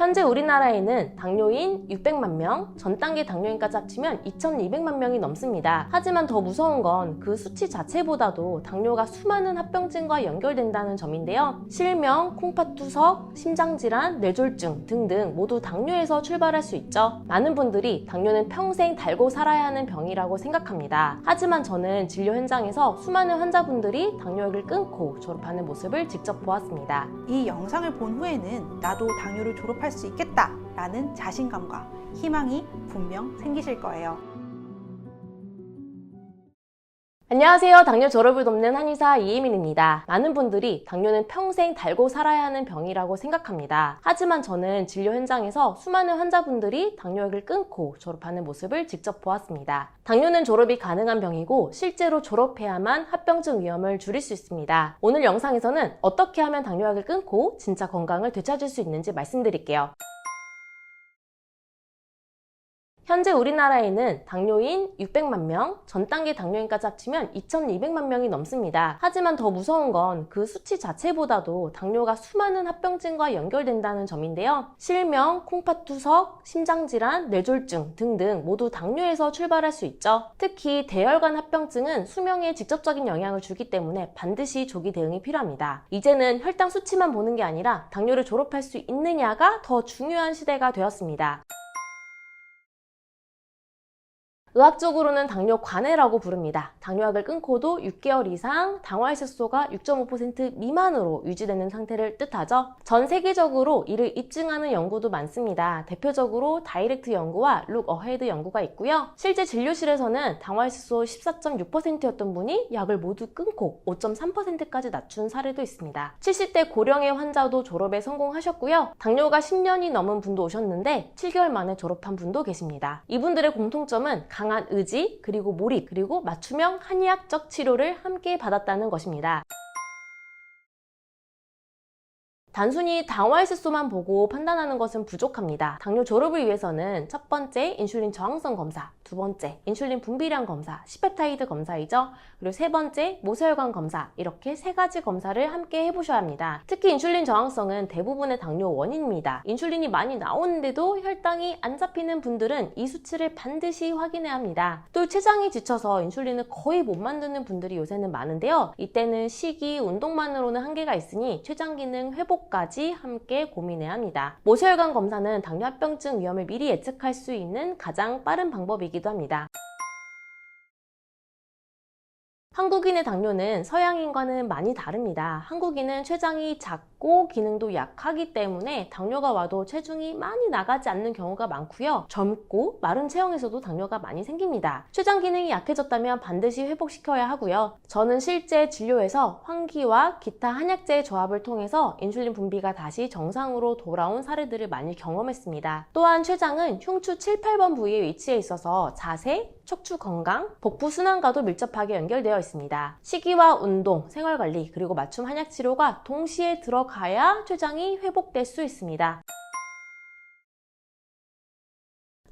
현재 우리나라에는 당뇨인 600만 명, 전 단계 당뇨인까지 합치면 2200만 명이 넘습니다. 하지만 더 무서운 건 그 수치 자체보다도 당뇨가 수많은 합병증과 연결된다는 점인데요. 실명, 콩팥투석, 심장질환, 뇌졸중 등등 모두 당뇨에서 출발할 수 있죠. 많은 분들이 당뇨는 평생 달고 살아야 하는 병이라고 생각합니다. 하지만 저는 진료 현장에서 수많은 환자분들이 당뇨약을 끊고 졸업하는 모습을 직접 보았습니다. 이 영상을 본 후에는 나도 당뇨를 졸업할 수 있겠다 라는 자신감과 희망이 분명 생기실 거예요. 안녕하세요. 당뇨 졸업을 돕는 한의사 이혜민입니다. 많은 분들이 당뇨는 평생 달고 살아야 하는 병이라고 생각합니다. 하지만 저는 진료 현장에서 수많은 환자분들이 당뇨약을 끊고 졸업하는 모습을 직접 보았습니다. 당뇨는 졸업이 가능한 병이고 실제로 졸업해야만 합병증 위험을 줄일 수 있습니다. 오늘 영상에서는 어떻게 하면 당뇨약을 끊고 진짜 건강을 되찾을 수 있는지 말씀드릴게요. 현재 우리나라에는 당뇨인 600만 명, 전 단계 당뇨인까지 합치면 2200만 명이 넘습니다. 하지만 더 무서운 건 그 수치 자체보다도 당뇨가 수많은 합병증과 연결된다는 점인데요. 실명, 콩팥투석, 심장질환, 뇌졸중 등등 모두 당뇨에서 출발할 수 있죠. 특히 대혈관 합병증은 수명에 직접적인 영향을 주기 때문에 반드시 조기 대응이 필요합니다. 이제는 혈당 수치만 보는 게 아니라 당뇨를 졸업할 수 있느냐가 더 중요한 시대가 되었습니다. 의학적으로는 당뇨 관해라고 부릅니다. 당뇨약을 끊고도 6개월 이상 당화혈색소가 6.5% 미만으로 유지되는 상태를 뜻하죠. 전 세계적으로 이를 입증하는 연구도 많습니다. 대표적으로 다이렉트 연구와 룩 어헤드 연구가 있고요. 실제 진료실에서는 당화혈색소 14.6%였던 분이 약을 모두 끊고 5.3%까지 낮춘 사례도 있습니다. 70대 고령의 환자도 졸업에 성공하셨고요. 당뇨가 10년이 넘은 분도 오셨는데 7개월 만에 졸업한 분도 계십니다. 이분들의 공통점은 강한 의지, 그리고 몰입, 그리고 맞춤형 한의학적 치료를 함께 받았다는 것입니다. 단순히 당화혈색소만 보고 판단하는 것은 부족합니다. 당뇨 졸업을 위해서는 첫 번째, 인슐린 저항성 검사, 두 번째, 인슐린 분비량 검사, 시펩타이드 검사이죠. 그리고 세 번째, 모세혈관 검사, 이렇게 세 가지 검사를 함께 해보셔야 합니다. 특히 인슐린 저항성은 대부분의 당뇨 원인입니다. 인슐린이 많이 나오는데도 혈당이 안 잡히는 분들은 이 수치를 반드시 확인해야 합니다. 또 췌장이 지쳐서 인슐린을 거의 못 만드는 분들이 요새는 많은데요. 이때는 식이, 운동만으로는 한계가 있으니 췌장 기능 회복까지 함께 고민해야 합니다. 모세혈관 검사는 당뇨 합병증 위험을 미리 예측할 수 있는 가장 빠른 방법이기도 합니다. 한국인의 당뇨는 서양인과는 많이 다릅니다. 한국인은 췌장이 작고 기능도 약하기 때문에 당뇨가 와도 체중이 많이 나가지 않는 경우가 많고요. 젊고 마른 체형에서도 당뇨가 많이 생깁니다. 췌장 기능이 약해졌다면 반드시 회복시켜야 하고요. 저는 실제 진료에서 환기와 기타 한약재의 조합을 통해서 인슐린 분비가 다시 정상으로 돌아온 사례들을 많이 경험했습니다. 또한 췌장은 흉추 7, 8번 부위에 위치해 있어서 자세, 척추 건강, 복부 순환과도 밀접하게 연결되어 있습니다. 식이와 운동, 생활관리, 그리고 맞춤 한약 치료가 동시에 들어가야 췌장이 회복될 수 있습니다.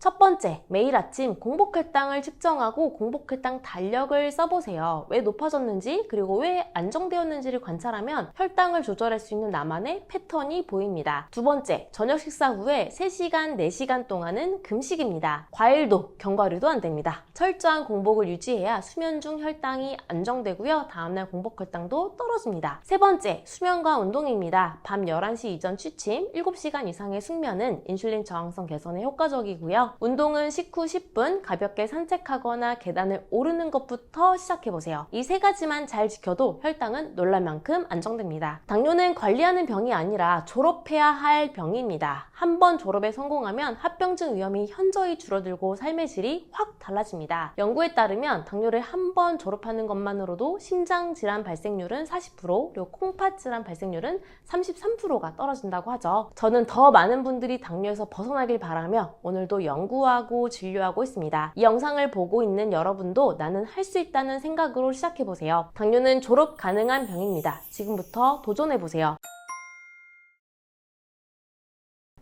첫 번째, 매일 아침 공복혈당을 측정하고 공복혈당 달력을 써보세요. 왜 높아졌는지 그리고 왜 안정되었는지를 관찰하면 혈당을 조절할 수 있는 나만의 패턴이 보입니다. 두 번째, 저녁 식사 후에 3시간, 4시간 동안은 금식입니다. 과일도, 견과류도 안 됩니다. 철저한 공복을 유지해야 수면 중 혈당이 안정되고요. 다음날 공복혈당도 떨어집니다. 세 번째, 수면과 운동입니다. 밤 11시 이전 취침, 7시간 이상의 숙면은 인슐린 저항성 개선에 효과적이고요. 운동은 식후 10분 가볍게 산책하거나 계단을 오르는 것부터 시작해보세요. 이 세 가지만 잘 지켜도 혈당은 놀랄 만큼 안정됩니다. 당뇨는 관리하는 병이 아니라 졸업해야 할 병입니다. 한 번 졸업에 성공하면 합병증 위험이 현저히 줄어들고 삶의 질이 확 달라집니다. 연구에 따르면 당뇨를 한 번 졸업하는 것만으로도 심장질환 발생률은 40%, 그리고 콩팥질환 발생률은 33%가 떨어진다고 하죠. 저는 더 많은 분들이 당뇨에서 벗어나길 바라며 오늘도 연구하고 진료하고 있습니다. 이 영상을 보고 있는 여러분도 나는 할 수 있다는 생각으로 시작해보세요. 당뇨는 졸업 가능한 병입니다. 지금부터 도전해보세요.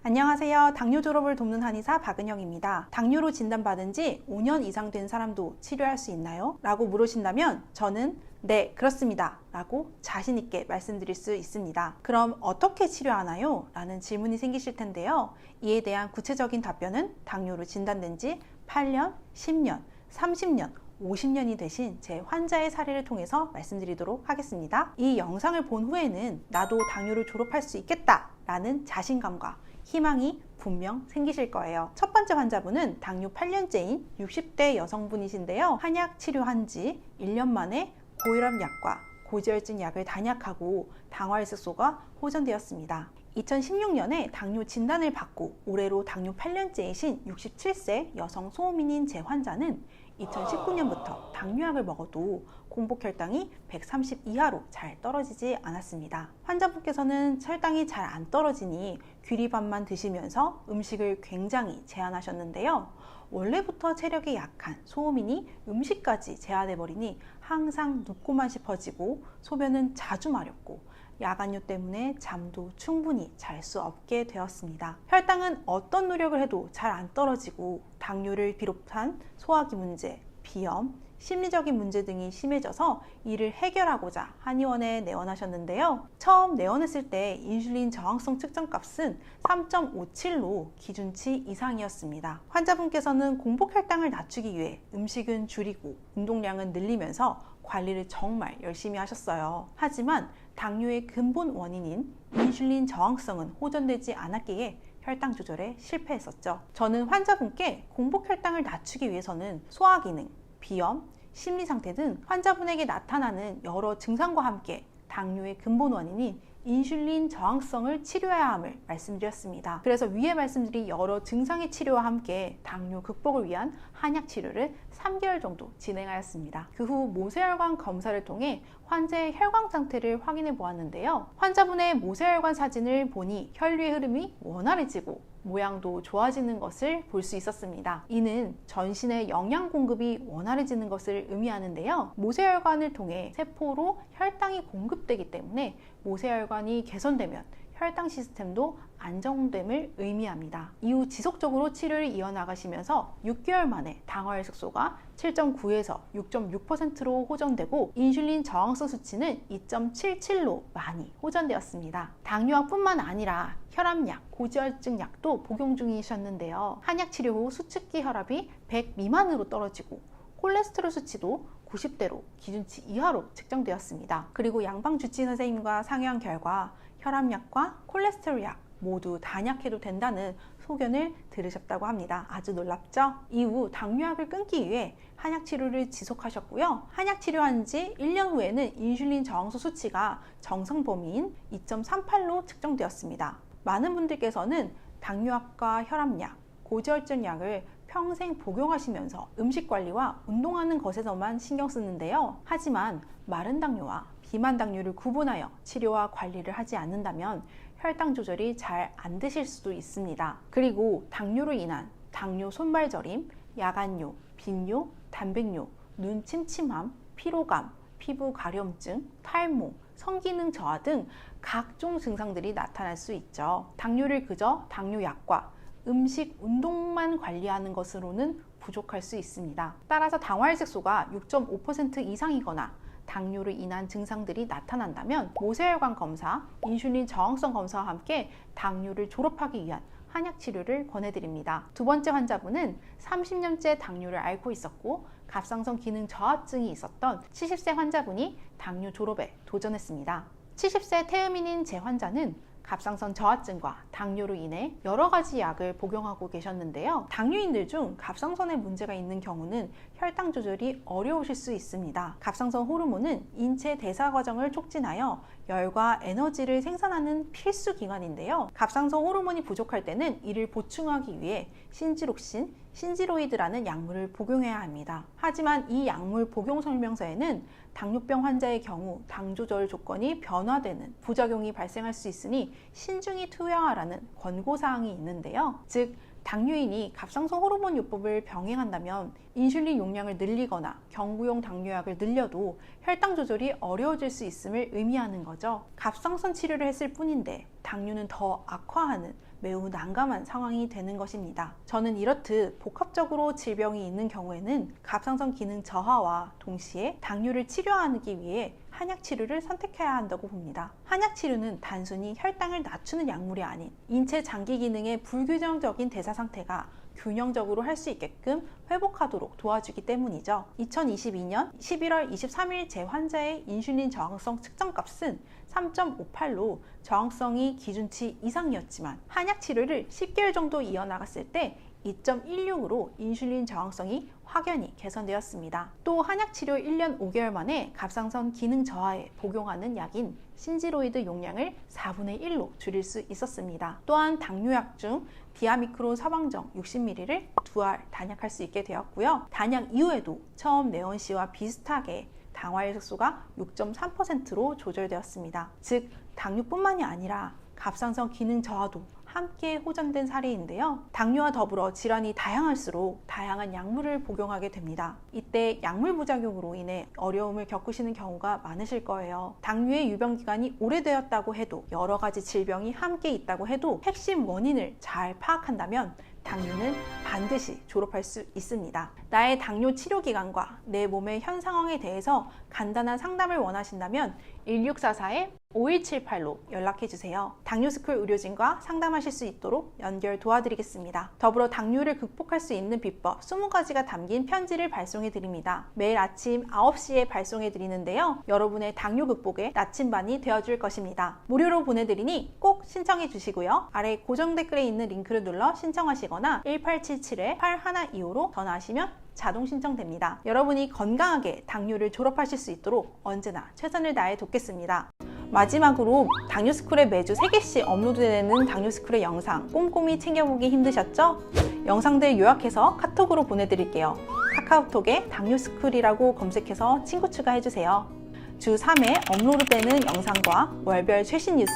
안녕하세요. 당뇨 졸업을 돕는 한의사 박은영입니다. 당뇨로 진단받은 지 5년 이상 된 사람도 치료할 수 있나요? 라고 물으신다면 저는 네, 그렇습니다. 라고 자신있게 말씀드릴 수 있습니다. 그럼 어떻게 치료하나요? 라는 질문이 생기실 텐데요. 이에 대한 구체적인 답변은 당뇨로 진단된 지 8년, 10년, 30년, 50년이 되신 제 환자의 사례를 통해서 말씀드리도록 하겠습니다. 이 영상을 본 후에는 나도 당뇨를 졸업할 수 있겠다 라는 자신감과 희망이 분명 생기실 거예요. 첫 번째 환자분은 당뇨 8년째인 60대 여성분이신데요. 한약 치료한 지 1년 만에 고혈압약과 고지혈증 약을 단약하고 당화혈색소가 호전되었습니다. 2016년에 당뇨 진단을 받고 올해로 당뇨 8년째이신 67세 여성 소음인인 제 환자는 2019년부터 당뇨약을 먹어도 공복혈당이 130 이하로 잘 떨어지지 않았습니다. 환자분께서는 혈당이 잘 안 떨어지니 귀리밥만 드시면서 음식을 굉장히 제한하셨는데요. 원래부터 체력이 약한 소음인이 음식까지 제한해버리니 항상 눕고만 싶어지고 소변은 자주 마렵고 야간뇨 때문에 잠도 충분히 잘 수 없게 되었습니다. 혈당은 어떤 노력을 해도 잘 안 떨어지고 당뇨를 비롯한 소화기 문제, 비염, 심리적인 문제 등이 심해져서 이를 해결하고자 한의원에 내원하셨는데요. 처음 내원했을 때 인슐린 저항성 측정값은 3.57로 기준치 이상이었습니다. 환자분께서는 공복혈당을 낮추기 위해 음식은 줄이고 운동량은 늘리면서 관리를 정말 열심히 하셨어요. 하지만 당뇨의 근본 원인인 인슐린 저항성은 호전되지 않았기에 혈당 조절에 실패했었죠. 저는 환자분께 공복혈당을 낮추기 위해서는 소화기능, 비염, 심리 상태 등 환자분에게 나타나는 여러 증상과 함께 당뇨의 근본 원인인 인슐린 저항성을 치료해야 함을 말씀드렸습니다. 그래서 위에 말씀드린 여러 증상의 치료와 함께 당뇨 극복을 위한 한약 치료를 3개월 정도 진행하였습니다. 그 후 모세혈관 검사를 통해 환자의 혈관 상태를 확인해 보았는데요. 환자분의 모세혈관 사진을 보니 혈류의 흐름이 원활해지고 모양도 좋아지는 것을 볼 수 있었습니다. 이는 전신의 영양 공급이 원활해지는 것을 의미하는데요. 모세혈관을 통해 세포로 혈당이 공급되기 때문에 모세혈관이 개선되면 혈당 시스템도 안정됨을 의미합니다. 이후 지속적으로 치료를 이어나가시면서 6개월 만에 당화혈색소가 7.9에서 6.6%로 호전되고 인슐린 저항성 수치는 2.77로 많이 호전되었습니다. 당뇨약뿐만 아니라 혈압약, 고지혈증 약도 복용 중이셨는데요. 한약 치료 후 수축기 혈압이 100 미만으로 떨어지고 콜레스테롤 수치도 90대로 기준치 이하로 측정되었습니다. 그리고 양방주치 선생님과 상의한 결과 혈압약과 콜레스테롤약 모두 단약해도 된다는 소견을 들으셨다고 합니다. 아주 놀랍죠? 이후 당뇨약을 끊기 위해 한약 치료를 지속하셨고요. 한약 치료한 지 1년 후에는 인슐린 저항소 수치가 정상 범위인 2.38로 측정되었습니다. 많은 분들께서는 당뇨약과 혈압약, 고지혈증 약을 평생 복용하시면서 음식 관리와 운동하는 것에서만 신경 쓰는데요. 하지만 마른 당뇨와 비만 당뇨를 구분하여 치료와 관리를 하지 않는다면 혈당 조절이 잘 안 되실 수도 있습니다. 그리고 당뇨로 인한 당뇨 손발저림, 야간뇨, 빈뇨, 단백뇨, 눈 침침함, 피로감, 피부 가려움증, 탈모, 성기능 저하 등 각종 증상들이 나타날 수 있죠. 당뇨를 그저 당뇨약과 음식, 운동만 관리하는 것으로는 부족할 수 있습니다. 따라서 당화혈색소가 6.5% 이상이거나 당뇨로 인한 증상들이 나타난다면 모세혈관 검사, 인슐린 저항성 검사와 함께 당뇨를 졸업하기 위한 한약 치료를 권해드립니다. 두 번째 환자분은 30년째 당뇨를 앓고 있었고 갑상선 기능 저하증이 있었던 70세 환자분이 당뇨 졸업에 도전했습니다. 70세 태음인인 제 환자는 갑상선 저하증과 당뇨로 인해 여러 가지 약을 복용하고 계셨는데요. 당뇨인들 중 갑상선에 문제가 있는 경우는 혈당 조절이 어려우실 수 있습니다. 갑상선 호르몬은 인체 대사 과정을 촉진하여 열과 에너지를 생산하는 필수 기관인데요. 갑상선 호르몬이 부족할 때는 이를 보충하기 위해 신지록신, 신지로이드라는 약물을 복용해야 합니다. 하지만 이 약물 복용 설명서에는 당뇨병 환자의 경우 당 조절 조건이 변화되는 부작용이 발생할 수 있으니 신중히 투여하라는 권고사항이 있는데요. 즉 당뇨인이 갑상선 호르몬 요법을 병행한다면 인슐린 용량을 늘리거나 경구용 당뇨약을 늘려도 혈당 조절이 어려워질 수 있음을 의미하는 거죠. 갑상선 치료를 했을 뿐인데 당뇨는 더 악화하는 매우 난감한 상황이 되는 것입니다. 저는 이렇듯 복합적으로 질병이 있는 경우에는 갑상선 기능 저하와 동시에 당뇨를 치료하기 위해 한약 치료를 선택해야 한다고 봅니다. 한약 치료는 단순히 혈당을 낮추는 약물이 아닌 인체 장기 기능의 불균형적인 대사 상태가 균형적으로 할 수 있게끔 회복하도록 도와주기 때문이죠. 2022년 11월 23일 제 환자의 인슐린 저항성 측정값은 3.58로 저항성이 기준치 이상이었지만 한약 치료를 10개월 정도 이어나갔을 때 2.16으로 인슐린 저항성이 확연히 개선되었습니다. 또 한약 치료 1년 5개월 만에 갑상선 기능 저하에 복용하는 약인 신지로이드 용량을 4분의 1로 줄일 수 있었습니다. 또한 당뇨약 중 디아미크론 서방정 60ml를 2알 단약할 수 있게 되었고요. 단약 이후에도 처음 내원시와 비슷하게 당화혈 색소가 6.3%로 조절되었습니다. 즉 당뇨뿐만이 아니라 갑상선 기능 저하도 함께 호전된 사례인데요. 당뇨와 더불어 질환이 다양할수록 다양한 약물을 복용하게 됩니다. 이때 약물 부작용으로 인해 어려움을 겪으시는 경우가 많으실 거예요. 당뇨의 유병 기간이 오래되었다고 해도 여러 가지 질병이 함께 있다고 해도 핵심 원인을 잘 파악한다면 당뇨는 반드시 졸업할 수 있습니다. 나의 당뇨 치료 기간과 내 몸의 현 상황에 대해서 간단한 상담을 원하신다면 1644-5178로 연락해주세요. 당뇨스쿨 의료진과 상담하실 수 있도록 연결 도와드리겠습니다. 더불어 당뇨를 극복할 수 있는 비법 20가지가 담긴 편지를 발송해드립니다. 매일 아침 9시에 발송해드리는데요. 여러분의 당뇨 극복의 나침반이 되어줄 것입니다. 무료로 보내드리니 꼭 신청해주시고요. 아래 고정 댓글에 있는 링크를 눌러 신청하시거나 1877-8125로 전화하시면 자동 신청됩니다. 여러분이 건강하게 당뇨를 졸업하실 수 있도록 언제나 최선을 다해 돕겠습니다. 마지막으로 당뇨스쿨에 매주 3개씩 업로드되는 당뇨스쿨의 영상 꼼꼼히 챙겨보기 힘드셨죠? 영상들 요약해서 카톡으로 보내드릴게요. 카카오톡에 당뇨스쿨이라고 검색해서 친구 추가해주세요. 주 3회 업로드되는 영상과 월별 최신 뉴스,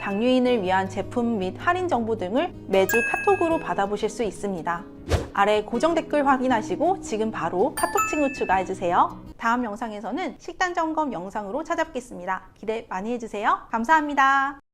당뇨인을 위한 제품 및 할인 정보 등을 매주 카톡으로 받아보실 수 있습니다. 아래 고정 댓글 확인하시고 지금 바로 카톡 친구 추가해주세요. 다음 영상에서는 식단 점검 영상으로 찾아뵙겠습니다. 기대 많이 해주세요. 감사합니다.